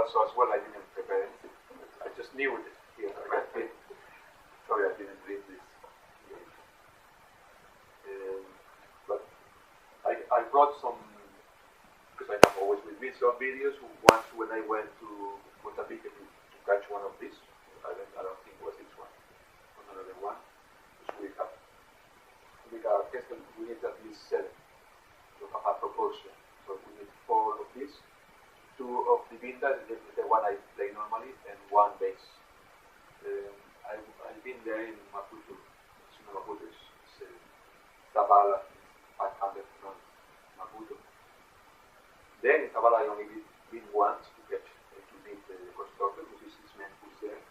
also as well, I didn't prepare anything. I just knew it here. Sorry, I didn't read this. But I brought some, because I have always with me some videos. Once when I went to Mozambique to catch one of these, I don't think it was this one, was another one. So we have we need at least 7 to have a proportion. So we need 4 of these, 2 of the binda, the one I play normally, and 1 bass. I've been there in Maputo. It's in Maputo. It's Tabala, 500 from Maputo. Then in Tabala I only been once to catch to meet the constructor, which is this man who's there.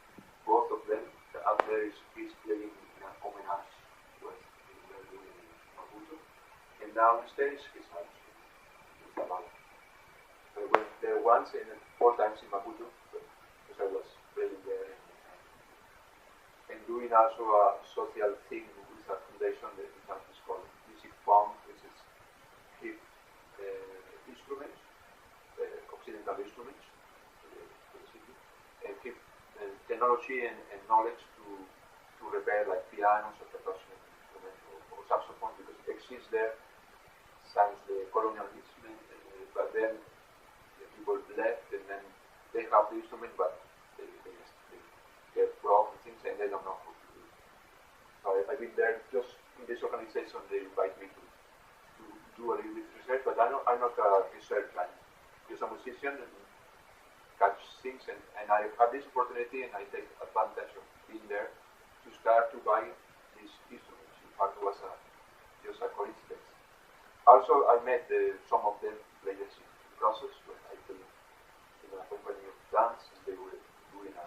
Both of them out there is playing in an homenage to what they were doing in Maputo. And downstairs his house in Tabala. I went there once and 4 times in Maputo because I was playing there and doing also a social thing with a foundation that is called Music Fund, which is hip instruments, occidental instruments to the city, and keep technology and knowledge to repair like pianos or percussion instruments or saxophone, because it exists there since the colonialism, but then the people left and then they have the instrument, but they get broke and things and they don't know how to do it. So I've been there just in this organization. They invite me to do a little bit of research, but I'm not a research. I'm just a musician and catch things, and I have this opportunity and I take advantage of being there to start to buy these instruments. In fact, it was just a coincidence. Also, I met some of them players in Brussels when I played in a company of dance, and they were doing a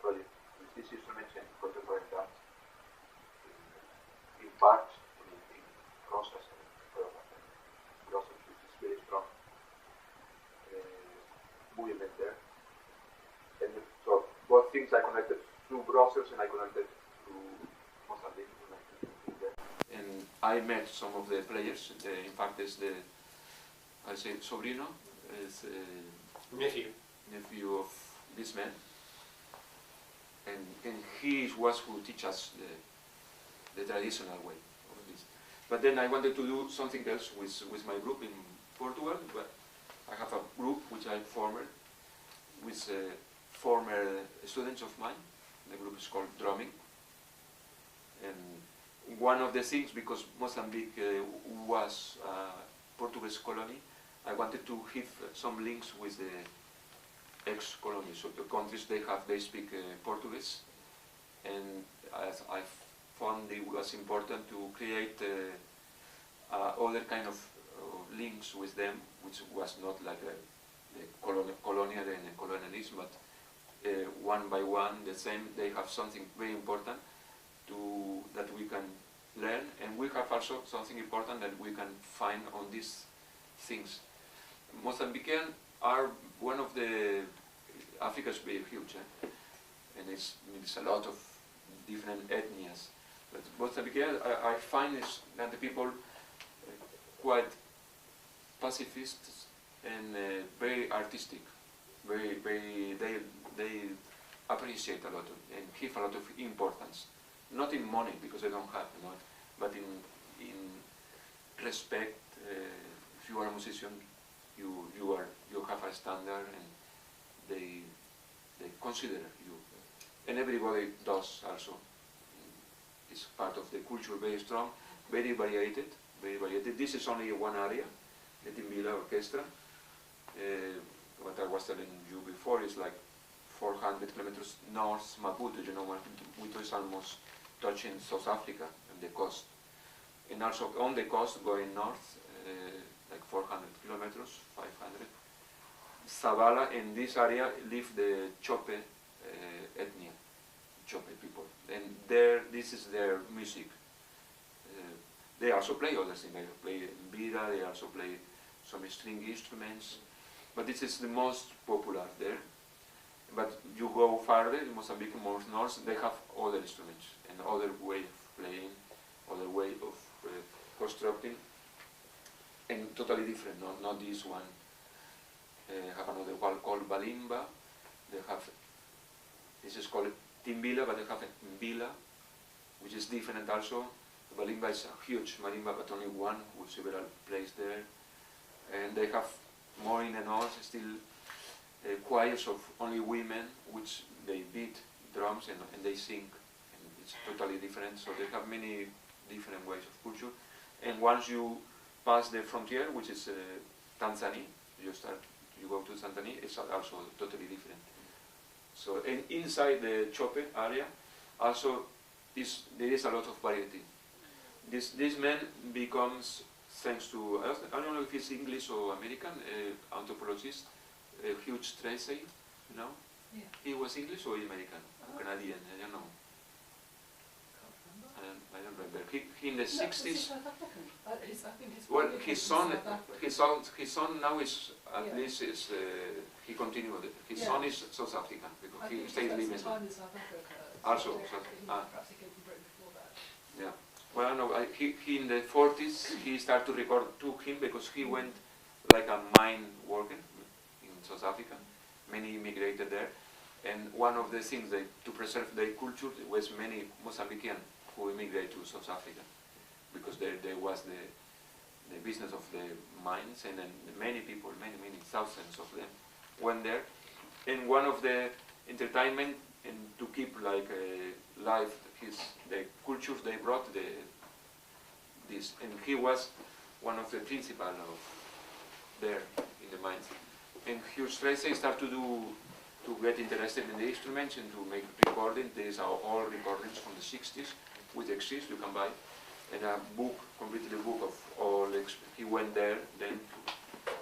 project with these instruments and contemporary dance in parks, in Rosas and Brussels, which is very strong movement there. And so both things I connected to Brussels and I connected to Mozambique. And I met some of the players. In fact, there's I say sobrino, is nephew of this man, and he was who teach us the traditional way of this. But then I wanted to do something else with my group in Portugal. But I have a group which I formed with former students of mine. The group is called Drumming. And one of the things, because Mozambique was a Portuguese colony, I wanted to have some links with the ex-colonies. So the countries they speak Portuguese, and I found it was important to create other kind of links with them, which was not like the colonial and colonialism, but one by one, the same. They have something very important that we can learn, and we have also something important that we can find on these things. Mozambican are one of the Africa is very huge, and it's a lot of different ethnias. But Mozambican, I find is that the people quite pacifist and very artistic. They appreciate a lot and give a lot of importance. Not in money, because they don't have, but in respect. If you are a musician, you have a standard, and they consider you, and everybody does also. It's part of the culture, very strong, very varied. This is only one area, the timbila orchestra. What I was telling you before is like 400 kilometers north Maputo. Maputo is almost touching South Africa and the coast. And also on the coast going north, like 400 kilometers, 500. Zavala, in this area live the Chope ethnia, Chope people. And this is their music. They also play other things. They play bira, they also play some string instruments. But this is the most popular there. But you go farther, in Mozambique, more north, they have other instruments and other way of playing, other way of constructing, and totally different. Not this one. Have another one called balimba, They have, this is called timbila, but they have a mbila, which is different also. The marimba is a huge marimba, but only one with several plays there. And they have more in the north, still choirs of only women, which they beat drums and they sing. And it's totally different, so they have many different ways of culture. And once you pass the frontier, which is Tanzania, you go to Tanzania, it's also totally different. So, and inside the chope area, also there is a lot of variety. This man becomes, thanks to, I don't know if it's English or American, anthropologist, Hugh Tracy, you know? Yeah. He was English or American? Canadian, I don't know. I don't remember. He in the 60s. South African. I think Well, his son now is at least is he continued. His son is South African because he stayed living. In South Africa. Also, perhaps he came from Britain before that. Yeah. Well, no, he in the 40s he started to record to him because he went like a mine working in South Africa. Many immigrated there, and one of the things to preserve their culture was many Mozambican who immigrated to South Africa because there was the business of the mines, and then many people, many thousands of them went there. And one of the entertainment and to keep like live the cultures they brought this, and he was one of the principal of there in the mines. And Hugh Tracy started to get interested in the instruments and to make recordings. These are all recordings from the 60s, which exist, you can buy. And a book, completely book of all, he went there then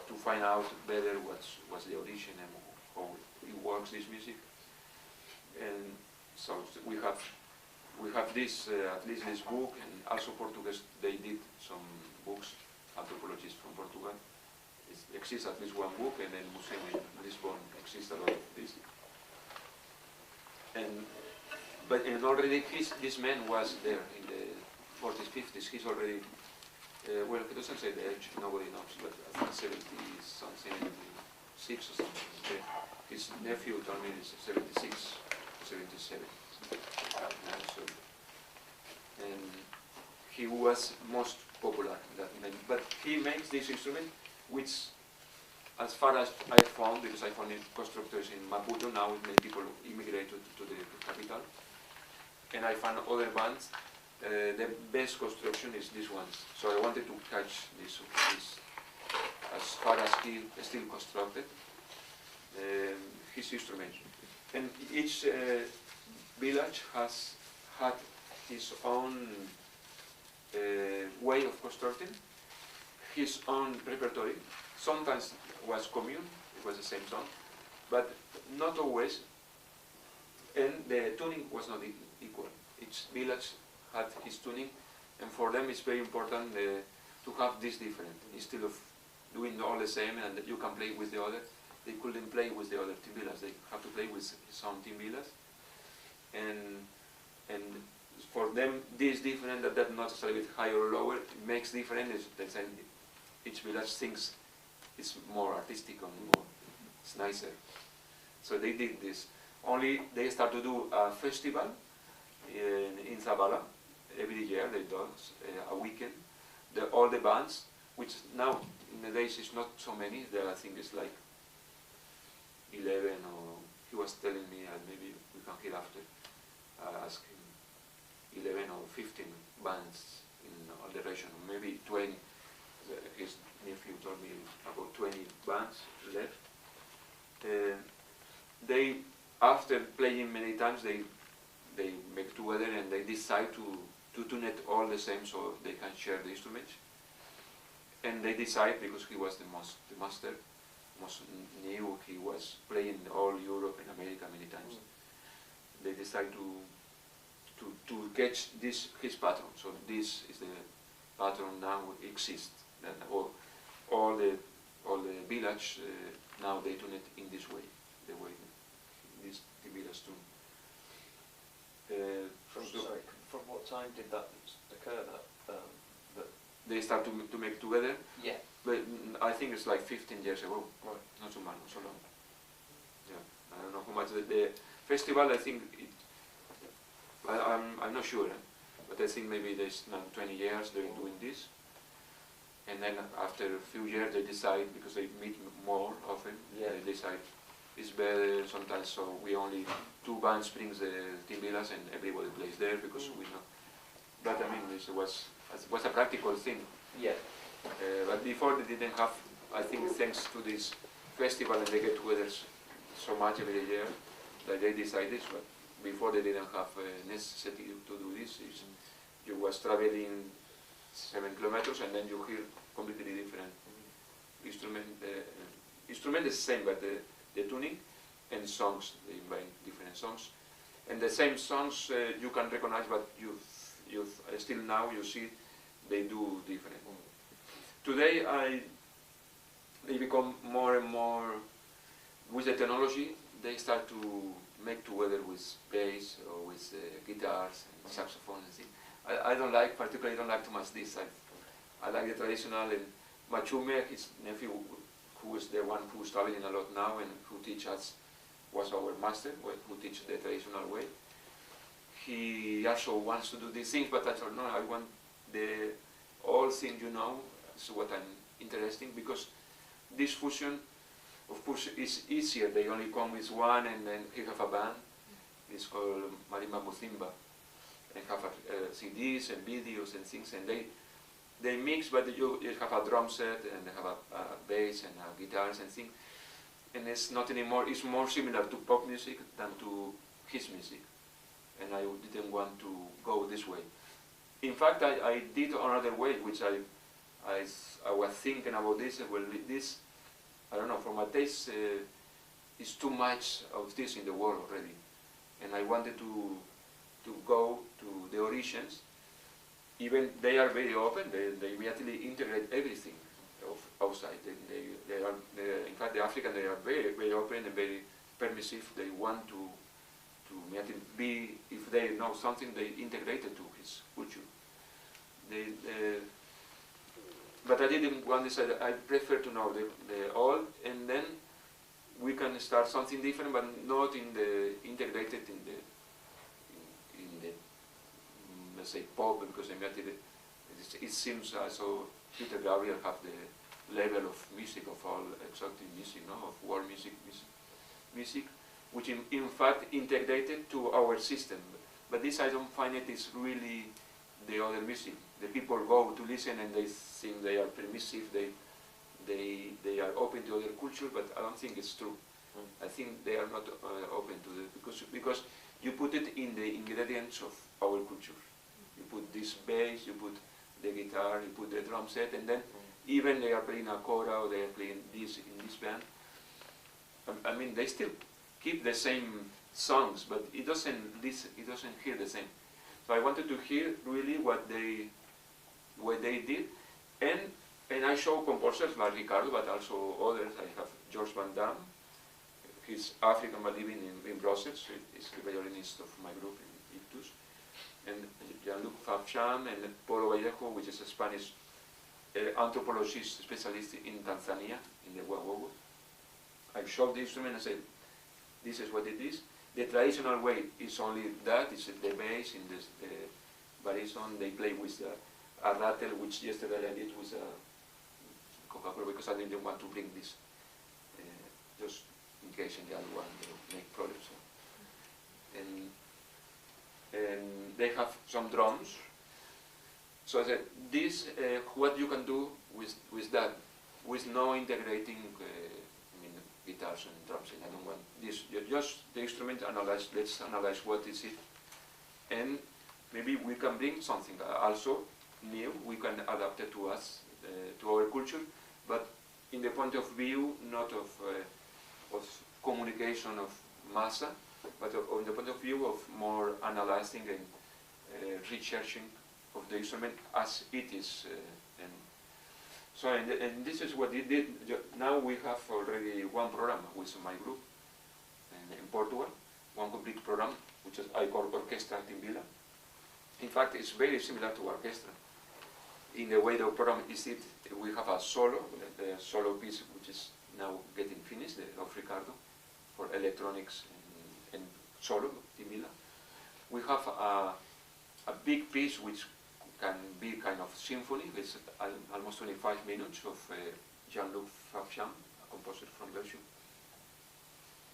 to find out better what's the origin and how it works, this music. And so we have this, at least this book, and also Portuguese, they did some books, anthropologists from Portugal. It exists at least one book, and then Museum in Lisbon exists a lot of this. But already this man was there in the 40s, 50s. He's already, well, he doesn't say the age, nobody knows, but I think 70-something, 76 or something. Okay. His nephew told me it's 76, 77. So, and he was most popular in that man. But he makes this instrument, which, as far as I found, because I found constructors in Maputo, now many people immigrated to the capital, and I found other bands, the best construction is this one. So I wanted to catch this as far as he still constructed his instruments. And each village has had his own way of constructing, his own repertoire. Sometimes was commune, it was the same song, but not always, and the tuning was not equal. Each village had his tuning, and for them it's very important to have this different. Instead of doing all the same and you can play with the other, they couldn't play with the other timbilas, they have to play with some timbilas. And for them this different, that not necessarily higher or lower, it makes different. They say each village thinks it's more artistic and more, it's nicer. So they did this. Only they start to do a festival in Zabala every year. They do a weekend. All the bands, which now in the days is not so many. There I think it's like 11, or he was telling me, and maybe we can hear after. Ask him 11 or 15 bands in all the region, maybe 20. His nephew told me about 20 bands left. They, after playing many times, they make together and they decide to tune it all the same so they can share the instruments. And they decide, because he was the master, most new, he was playing all Europe and America many times. They decide to catch his pattern. So this is the pattern now exists. And all the village now they tune it in this way, the way this the village tune. From what time did that occur? That they start to make together. Yeah. But I think it's like 15 years ago. Right. Not so much, not so long. Yeah. I don't know how much the festival. I think it. I'm not sure, but I think maybe there's now 20 years they're doing this, and then after a few years they decide, because they meet more often. Yeah. They decide it's better sometimes. So we only 2 bands brings the timbilas and everybody plays there because we know. But I mean, this was a practical thing. Yeah. But before they didn't have, I think thanks to this festival and they get together so much every year that they decided, but before they didn't have necessity to do this. You was traveling 7 kilometers and then you hear completely different instrument. Instrument is the same, but the tuning and songs, they invent different songs. And the same songs you can recognize, but you've still now you see they do different. Today they become more and more, with the technology, they start to make together with bass or with guitars and saxophone and things. I particularly don't like too much this. I like the traditional, and Machume, his nephew, who is the one who's traveling a lot now and who teach us, was our master, who teach the traditional way. He also wants to do these things, but I told no, I want the all things you know, is what I'm interested in, because this fusion, of course, is easier. They only come with one, and then he have a band. It's called Marimba Muzimba, and have CDs and videos and things, and they mix, but you have a drum set and they have a bass and guitars and things, and it's not anymore. It's more similar to pop music than to his music, and I didn't want to go this way. In fact, I did another way, which I was thinking about this. Well, this, I don't know, for my taste, is too much of this in the world already, and I wanted to go to the origins. Even they are very open. They immediately integrate everything of outside. In fact, the Africans, they are very, very open and very permissive. They want to immediately be, if they know something, they integrate it to his culture. But I didn't want this. I prefer to know the all, and then we can start something different, but not in the integrated in the let's say pop, because it seems so Peter Gabriel have the level of music, of all exotic music, no, of world music, which in fact integrated to our system. But this, I don't find it is really the other music. The people go to listen and they think they are permissive, they are open to other culture, but I don't think it's true. I think they are not open to it, because you put it in the ingredients of our culture. You put this bass, you put the guitar, you put the drum set, and then even they are playing a kora or they are playing this in this band. I mean, they still keep the same songs, but it doesn't hear the same. So I wanted to hear really what they did, and I show composers like Ricardo, but also others. I have George Van Damme. He's African but living in Brussels. He's the violinist of my group in Ictus. And Jean-Luc Favcham and Polo Vallejo, which is a Spanish anthropologist specialist in Tanzania, in the Wagogo. I showed the instrument and said, this is what it is. The traditional way is only that, it's the bass, in the barison. They play with a rattle, which yesterday I did with Coca-Cola, because I didn't want to bring this, just in case in the other one they make products. And they have some drums. So I said, this, what you can do with that, with no integrating guitars and drums. And I don't want this, just the instrument, let's analyze what is it. And maybe we can bring something also new, we can adapt it to us, to our culture, but in the point of view, not of communication of massa, but on the point of view of more analyzing and researching of the instrument as it is. And this is what it did. Now we have already one program with my group in Portugal, one complete program, which is I call Orchestra Timbila. In fact, it's very similar to orchestra. In the way the program is it, we have a solo, the solo piece which is now getting finished, of Ricardo, for electronics and solo, timbila. We have a big piece which can be kind of symphony. It's almost 25 minutes of Jean-Luc Frappian, a composer from Belgium.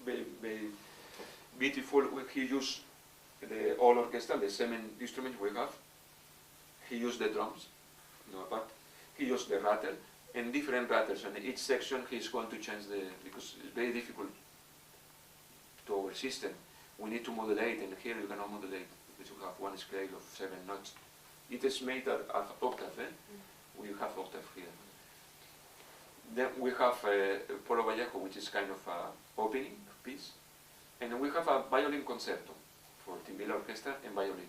Very, very beautiful. He used the whole orchestra, the 7 instruments we have. He used the drums, but he used the rattle and different rattles. And each section he's going to change because it's very difficult to our system. We need to modulate, and here you cannot modulate because you have one scale of 7 notes. It is made of octave. We have octave here. Then we have Polo Vallejo, which is kind of an opening piece. And we have a violin concerto for timbila orchestra and violin.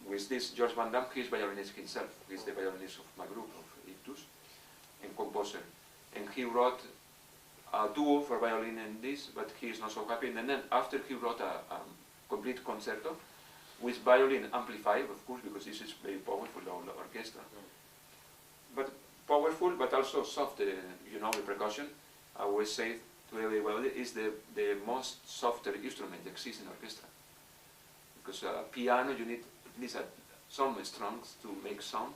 With this, George Van Damme, he's violinist himself. He's the violinist of my group, of Ictus, and composer. And he wrote a duo for violin and this, but he is not so happy. And then after he wrote a complete concerto with violin amplified, of course, because this is very powerful, the orchestra. But powerful, but also soft. You know, the percussion, I always say to everybody, is the most softer instrument that exists in orchestra. Because a piano, you need at least some strings to make sound.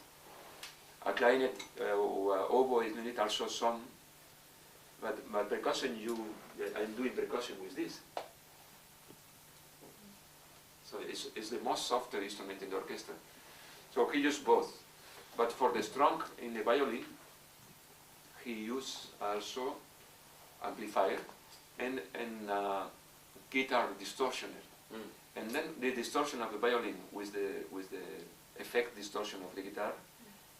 A clarinet or oboe, you need also some. But percussion, I'm doing percussion with this. So it's the most softer instrument in the orchestra. So he used both. But for the strong in the violin, he used also amplifier and guitar distortioner. And then the distortion of the violin with the effect distortion of the guitar,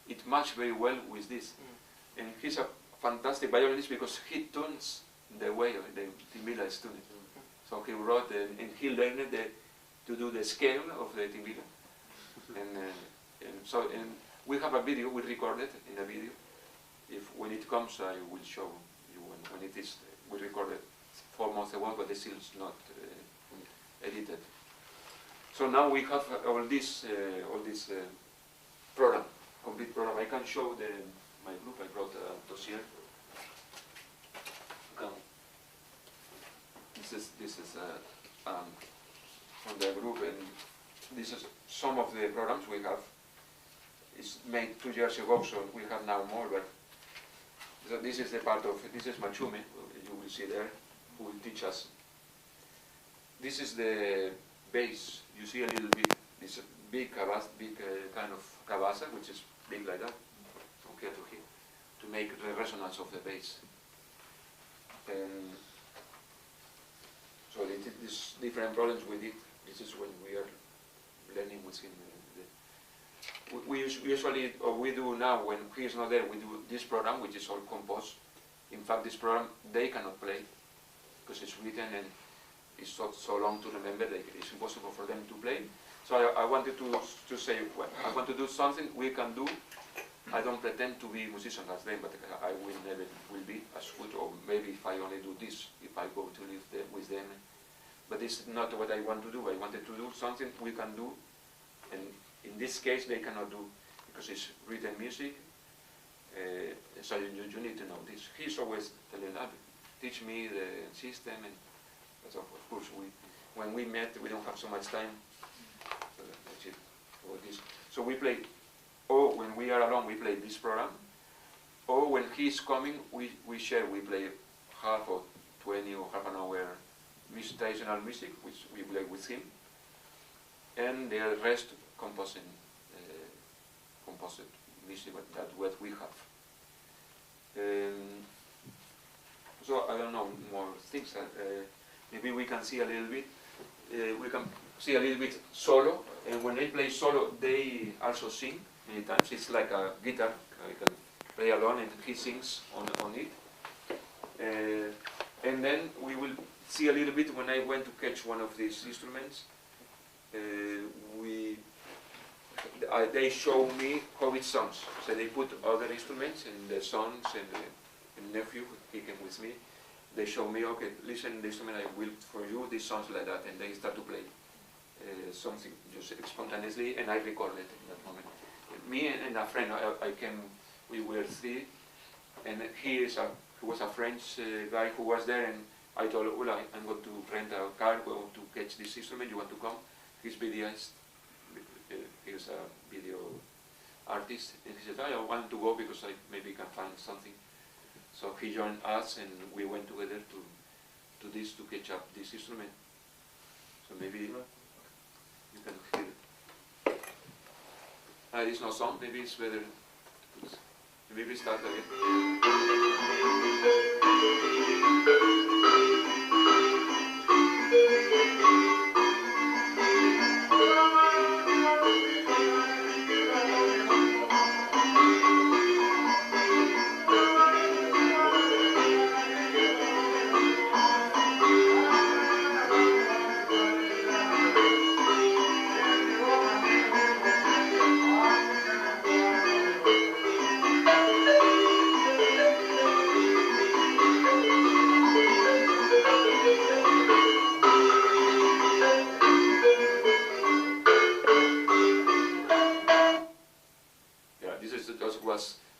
it matched very well with this. And he's a fantastic violinist because he tunes the way the timbila is tuned. So he wrote and he learned to do the scale of the timbila. And we have a video, we recorded in a video. When it comes, I will show you when it is. We recorded 4 months ago, but it's still not edited. So now we have all this program, complete program. I can show my group. I brought a dossier. This is from the group, and this is some of the programs we have. It's made 2 years ago, so we have now more. But so this is the part of this is Machume. You will see there, who will teach us. This is the bass. You see a little bit. This big kind of cabasa, which is big like that, from here to here, to make the resonance of the bass. And so these different problems with it. This is when we are learning with him. We usually, or we do now, when he is not there, we do this program, which is all composed. In fact, this program, they cannot play, because it's written and it's so long to remember that it's impossible for them to play. So I wanted to say, well, I want to do something we can do. I don't pretend to be musician as them, but I will never be as good, or maybe if I only do this, if I go to live with them. But this is not what I want to do. I wanted to do something we can do, and in this case they cannot do, because it's written music. So you need to know this. He's always telling us, teach me the system, and so of course when we met, we don't have so much time. So that's it for this. So we play, or when we are alone, we play this program, or when he's coming, we share. We play half or 20 or half an hour traditional music, which we play with him, and the rest composed music that what we have. So I don't know more things. Maybe we can see a little bit. We can see a little bit solo, and when they play solo, they also sing. Many times it's like a guitar. I can play alone, and he sings on it. And then we will see a little bit when I went to catch one of these instruments. They show me how it sounds. So they put other instruments and the sons and the nephew, he came with me. They show me, okay, listen, the instrument I built for you, this sounds like that, and they start to play something just spontaneously, and I recorded in that moment. Me and a friend, I came, we were 3, and he was a French guy who was there, and I told him, well, I'm going to rent a car, going to catch this instrument, you want to come? He's videoist, he's a video artist, and he said, I want to go because I maybe can find something. So he joined us, and we went together to catch up this instrument. So maybe you can hear it. It's no song, maybe it's better. Maybe start again.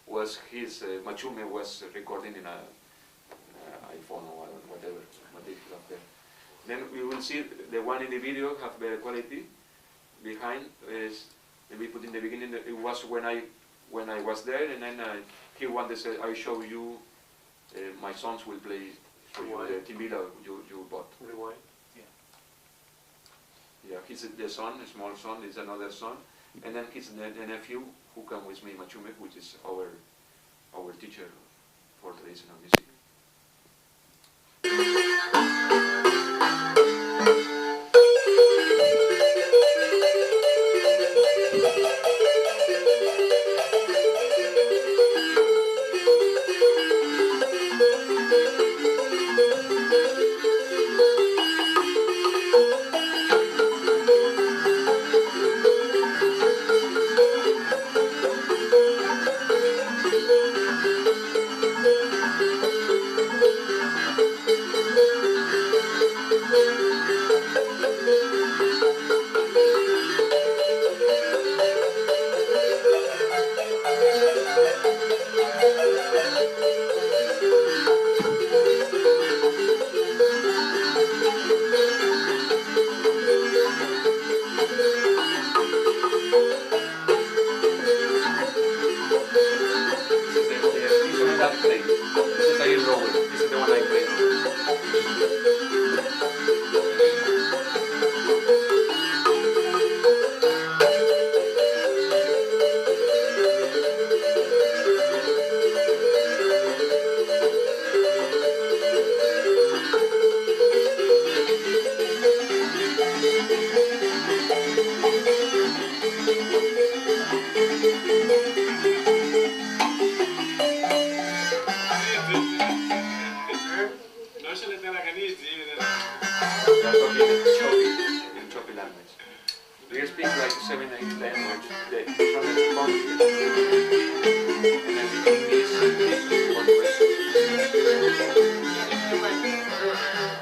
Was his Machume was recording in a iPhone or whatever what they have there. Then we will see the one in the video have better quality. Behind is we put in the beginning. It was when I was there, and then he wanted to say, I show you my sons will play for you the timbila you bought. Rewind. Yeah, he's the son, a small son, is another son, and then his the nephew who come with me, Machume, which is our teacher for traditional music. Choppy language. We speak like 7, 8 languages.